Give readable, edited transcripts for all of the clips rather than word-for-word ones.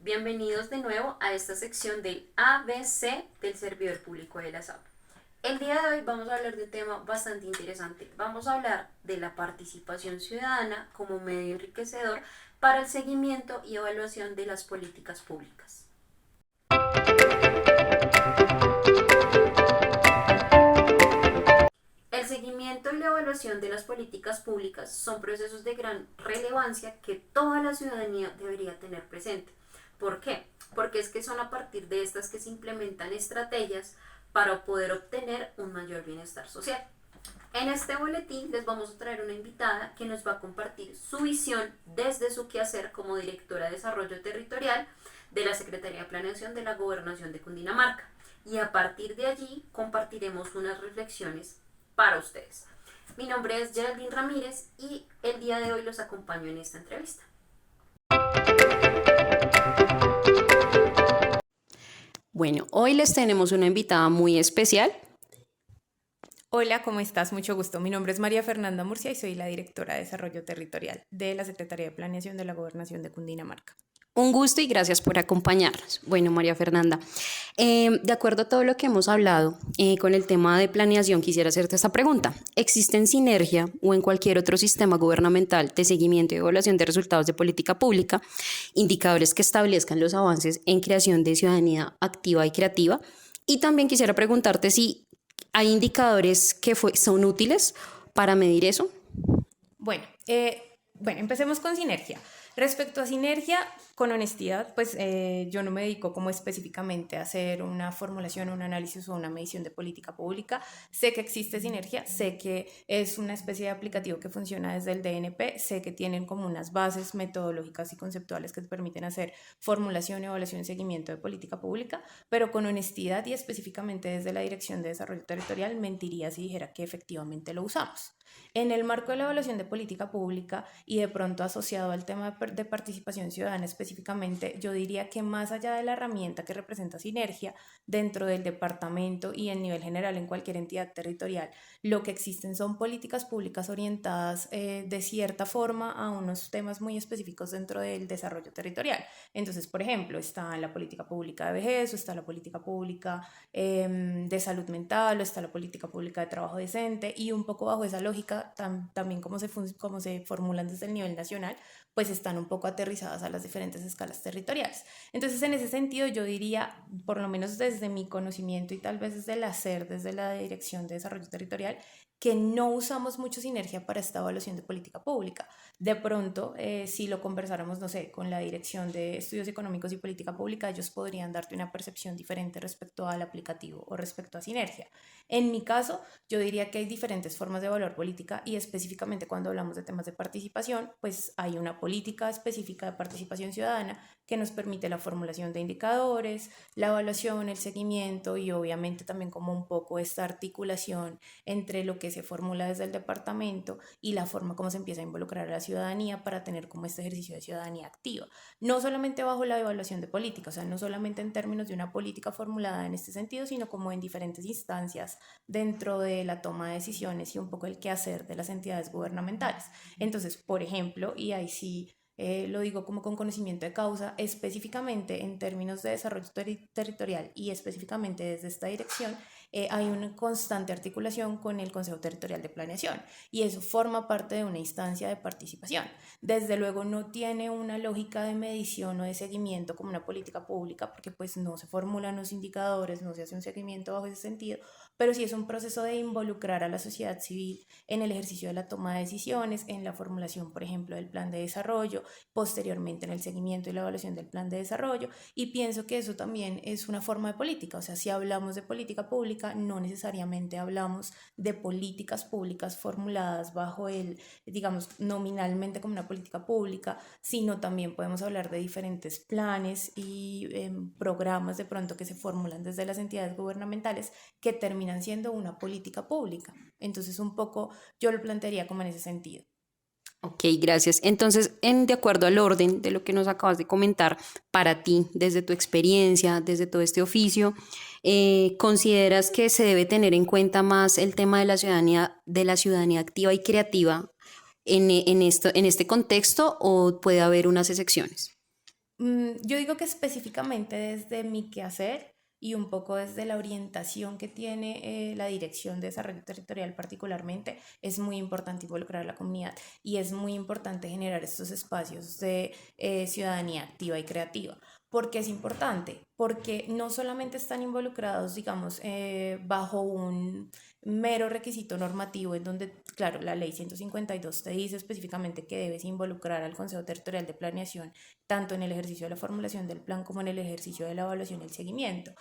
Bienvenidos de nuevo a esta sección del ABC del Servidor Público de la SAP. El día de hoy vamos a hablar de un tema bastante interesante. Vamos a hablar de la participación ciudadana como medio enriquecedor para el seguimiento y evaluación de las políticas públicas. El seguimiento y la evaluación de las políticas públicas son procesos de gran relevancia que toda la ciudadanía debería tener presente. ¿Por qué? Porque es que son a partir de estas que se implementan estrategias para poder obtener un mayor bienestar social. En este boletín les vamos a traer una invitada que nos va a compartir su visión desde su quehacer como directora de Desarrollo Territorial de la Secretaría de Planeación de la Gobernación de Cundinamarca. Y a partir de allí compartiremos unas reflexiones para ustedes. Mi nombre es Geraldine Ramírez y el día de hoy los acompaño en esta entrevista. Bueno, hoy les tenemos una invitada muy especial. Hola, ¿cómo estás? Mucho gusto. Mi nombre es María Fernanda Murcia y soy la directora de Desarrollo Territorial de la Secretaría de Planeación de la Gobernación de Cundinamarca. Un gusto y gracias por acompañarnos. Bueno, María Fernanda, de acuerdo a todo lo que hemos hablado con el tema de planeación, quisiera hacerte esta pregunta. ¿Existe en Sinergia o en cualquier otro sistema gubernamental de seguimiento y evaluación de resultados de política pública indicadores que establezcan los avances en creación de ciudadanía activa y creativa? Y también quisiera preguntarte si hay indicadores que son útiles para medir eso. Bueno, empecemos con Sinergia. Respecto a Sinergia, con honestidad, pues yo no me dedico como específicamente a hacer una formulación, un análisis o una medición de política pública. Sé que existe Sinergia, sé que es una especie de aplicativo que funciona desde el DNP, sé que tienen como unas bases metodológicas y conceptuales que te permiten hacer formulación, evaluación y seguimiento de política pública, pero con honestidad y específicamente desde la Dirección de Desarrollo Territorial mentiría si dijera que efectivamente lo usamos. En el marco de la evaluación de política pública y de pronto asociado al tema de participación ciudadana específicamente, yo diría que más allá de la herramienta que representa Sinergia dentro del departamento y en nivel general en cualquier entidad territorial, lo que existen son políticas públicas orientadas de cierta forma a unos temas muy específicos dentro del desarrollo territorial. Entonces, por ejemplo, está la política pública de vejez, o está la política pública de salud mental, o está la política pública de trabajo decente, y un poco bajo esa lógica, también como se formulan desde el nivel nacional, pues están un poco aterrizadas a las diferentes escalas territoriales. Entonces, en ese sentido, yo diría, por lo menos desde mi conocimiento y tal vez desde el hacer, desde la Dirección de Desarrollo Territorial, que no usamos mucho Sinergia para esta evaluación de política pública. De pronto, si lo conversáramos, no sé, con la Dirección de Estudios Económicos y Política Pública, ellos podrían darte una percepción diferente respecto al aplicativo o respecto a Sinergia. En mi caso, yo diría que hay diferentes formas de evaluar política y específicamente cuando hablamos de temas de participación, pues hay una política específica de participación ciudadana que nos permite la formulación de indicadores, la evaluación, el seguimiento y obviamente también como un poco esta articulación entre lo que se formula desde el departamento y la forma como se empieza a involucrar a la ciudadanía para tener como este ejercicio de ciudadanía activa. No solamente bajo la evaluación de política, o sea, no solamente en términos de una política formulada en este sentido, sino como en diferentes instancias dentro de la toma de decisiones y un poco el quehacer de las entidades gubernamentales. Entonces, por ejemplo, y ahí sí lo digo como con conocimiento de causa, específicamente en términos de desarrollo territorial y específicamente desde esta dirección, hay una constante articulación con el Consejo Territorial de Planeación y eso forma parte de una instancia de participación. Desde luego no tiene una lógica de medición o de seguimiento como una política pública porque pues no se formulan los indicadores, no se hace un seguimiento bajo ese sentido, pero sí es un proceso de involucrar a la sociedad civil en el ejercicio de la toma de decisiones, en la formulación, por ejemplo, del plan de desarrollo, posteriormente en el seguimiento y la evaluación del plan de desarrollo, y pienso que eso también es una forma de política, o sea, si hablamos de política pública, no necesariamente hablamos de políticas públicas formuladas bajo el, digamos, nominalmente como una política pública, sino también podemos hablar de diferentes planes y programas de pronto que se formulan desde las entidades gubernamentales que terminan siendo una política pública. Entonces, un poco yo lo plantearía como en ese sentido. Ok, gracias. Entonces, de acuerdo al orden de lo que nos acabas de comentar, para ti, desde tu experiencia, desde todo este oficio, ¿consideras que se debe tener en cuenta más el tema de la ciudadanía activa y creativa en este contexto o puede haber unas excepciones? Yo digo que específicamente desde mi quehacer y un poco desde la orientación que tiene la Dirección de Desarrollo Territorial particularmente, es muy importante involucrar a la comunidad y es muy importante generar estos espacios de ciudadanía activa y creativa. ¿Por qué es importante? Porque no solamente están involucrados, digamos, bajo un mero requisito normativo en donde, claro, la ley 152 te dice específicamente que debes involucrar al Consejo Territorial de Planeación tanto en el ejercicio de la formulación del plan como en el ejercicio de la evaluación y el seguimiento,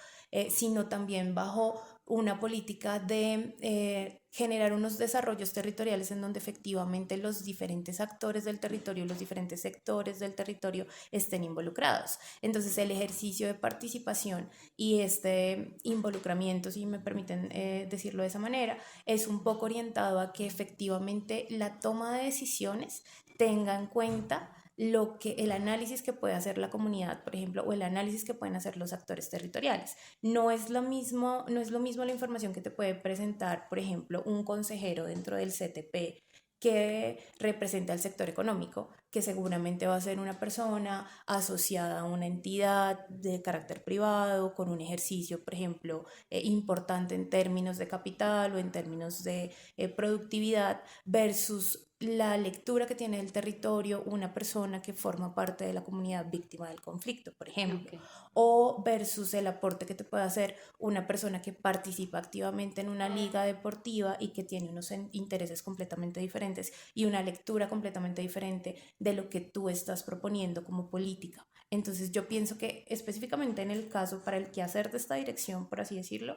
sino también bajo una política de generar unos desarrollos territoriales en donde efectivamente los diferentes actores del territorio, los diferentes sectores del territorio estén involucrados. Entonces el ejercicio de participación y este involucramiento, si me permiten decirlo de esa manera, es un poco orientado a que efectivamente la toma de decisiones tenga en cuenta lo que el análisis que puede hacer la comunidad, por ejemplo, o el análisis que pueden hacer los actores territoriales. No es lo mismo la información que te puede presentar, por ejemplo, un consejero dentro del CTP que representa al sector económico, que seguramente va a ser una persona asociada a una entidad de carácter privado, con un ejercicio, por ejemplo, importante en términos de capital o en términos de productividad, versus la lectura que tiene del territorio una persona que forma parte de la comunidad víctima del conflicto, por ejemplo, Okay. o versus el aporte que te puede hacer una persona que participa activamente en una liga deportiva y que tiene unos intereses completamente diferentes y una lectura completamente diferente de lo que tú estás proponiendo como política. Entonces yo pienso que específicamente en el caso para el quehacer de esta dirección, por así decirlo,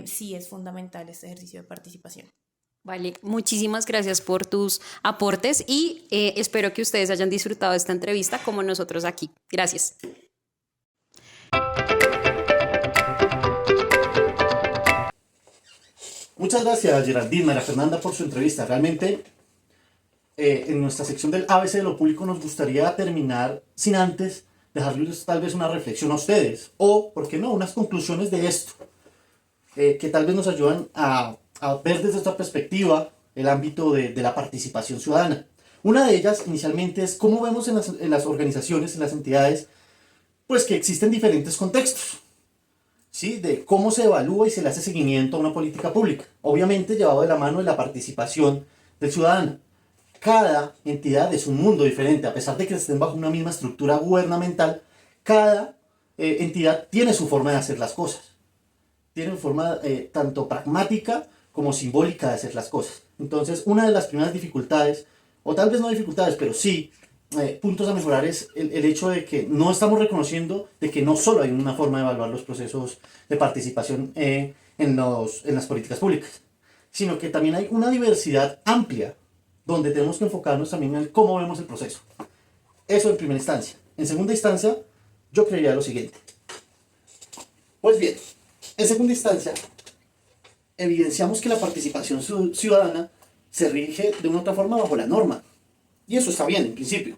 sí es fundamental este ejercicio de participación. Vale, muchísimas gracias por tus aportes y espero que ustedes hayan disfrutado de esta entrevista como nosotros aquí. Gracias. Muchas gracias, Geraldine, María Fernanda, por su entrevista. Realmente, en nuestra sección del ABC de lo público nos gustaría terminar sin antes dejarles tal vez una reflexión a ustedes, o, ¿por qué no?, unas conclusiones de esto, que tal vez nos ayudan a ver desde esta perspectiva el ámbito de la participación ciudadana. Una de ellas, inicialmente, es cómo vemos en las organizaciones, en las entidades, pues que existen diferentes contextos, ¿sí? De cómo se evalúa y se le hace seguimiento a una política pública. Obviamente llevado de la mano de la participación del ciudadano. Cada entidad es un mundo diferente, a pesar de que estén bajo una misma estructura gubernamental, cada entidad tiene su forma de hacer las cosas. Tiene una forma tanto pragmática como simbólica de hacer las cosas. Entonces, una de las primeras dificultades, o tal vez no dificultades, pero sí puntos a mejorar, es el hecho de que no estamos reconociendo de que no solo hay una forma de evaluar los procesos de participación en las políticas públicas, sino que también hay una diversidad amplia donde tenemos que enfocarnos también en cómo vemos el proceso. Eso en primera instancia. En segunda instancia, yo creería lo siguiente. Pues bien, en segunda instancia, evidenciamos que la participación ciudadana se rige de una u otra forma bajo la norma. Y eso está bien, en principio.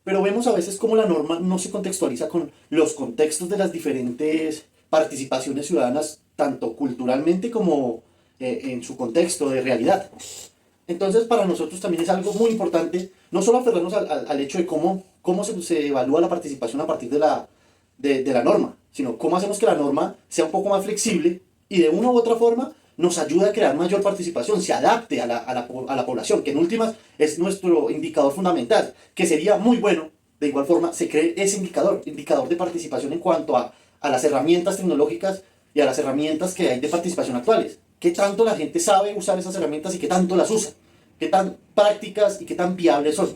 Pero vemos a veces cómo la norma no se contextualiza con los contextos de las diferentes participaciones ciudadanas, tanto culturalmente como en su contexto de realidad. Entonces, para nosotros también es algo muy importante, no solo aferrarnos al hecho de cómo se evalúa la participación a partir de la norma, sino cómo hacemos que la norma sea un poco más flexible y de una u otra forma nos ayude a crear mayor participación, se adapte a la población, que en últimas es nuestro indicador fundamental, que sería muy bueno, de igual forma, se cree ese indicador de participación en cuanto a las herramientas tecnológicas y a las herramientas que hay de participación actuales. ¿Qué tanto la gente sabe usar esas herramientas y qué tanto las usa? ¿Qué tan prácticas y qué tan viables son?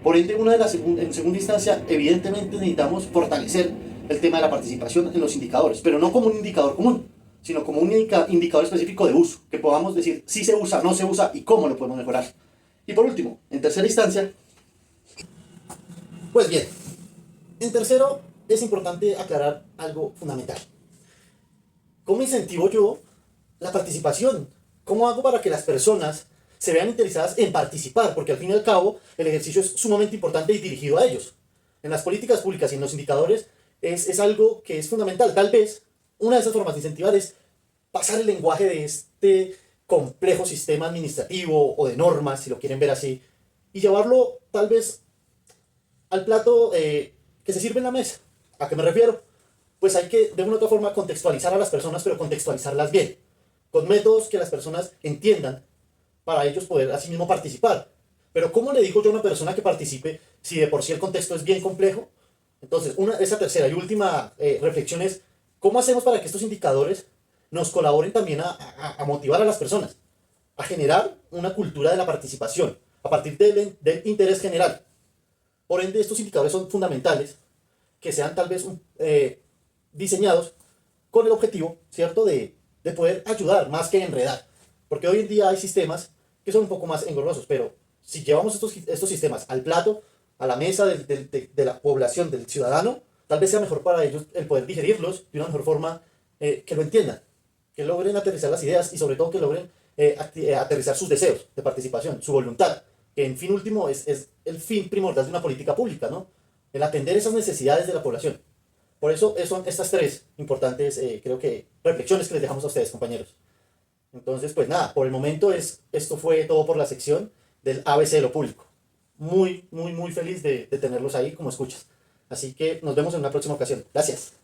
Por ende, en segunda instancia, evidentemente necesitamos fortalecer el tema de la participación en los indicadores, pero no como un indicador común, sino como un indicador específico de uso, que podamos decir si se usa, no se usa y cómo lo podemos mejorar. Y por último, en tercera instancia, pues bien, en tercero es importante aclarar algo fundamental. ¿Cómo incentivo yo la participación? ¿Cómo hago para que las personas se vean interesadas en participar? Porque al fin y al cabo el ejercicio es sumamente importante y dirigido a ellos. En las políticas públicas y en los indicadores es algo que es fundamental. Tal vez una de esas formas de incentivar es pasar el lenguaje de este complejo sistema administrativo o de normas, si lo quieren ver así, y llevarlo tal vez al plato que que se sirve en la mesa. ¿A qué me refiero? Pues hay que de una u otra forma contextualizar a las personas, pero contextualizarlas bien, con métodos que las personas entiendan para ellos poder así mismo participar. Pero ¿cómo le digo yo a una persona que participe si de por sí el contexto es bien complejo? Entonces, esa tercera y última reflexión es, ¿cómo hacemos para que estos indicadores nos colaboren también a motivar a las personas, a generar una cultura de la participación a partir del interés general? Por ende, estos indicadores son fundamentales, que sean tal vez diseñados con el objetivo, ¿cierto?, de poder ayudar más que enredar. Porque hoy en día hay sistemas que son un poco más engorrosos, pero si llevamos estos sistemas al plato, a la mesa de la población, del ciudadano, tal vez sea mejor para ellos el poder digerirlos de una mejor forma, que lo entiendan, que logren aterrizar las ideas y sobre todo que logren aterrizar sus deseos de participación, su voluntad, que en fin último es el fin primordial de una política pública, ¿no? El atender esas necesidades de la población. Por eso son estas tres importantes, creo que, reflexiones que les dejamos a ustedes, compañeros. Entonces, pues nada, por el momento esto fue todo por la sección del ABC de lo público. Muy, muy, muy feliz de tenerlos ahí como escuchas. Así que nos vemos en una próxima ocasión. Gracias.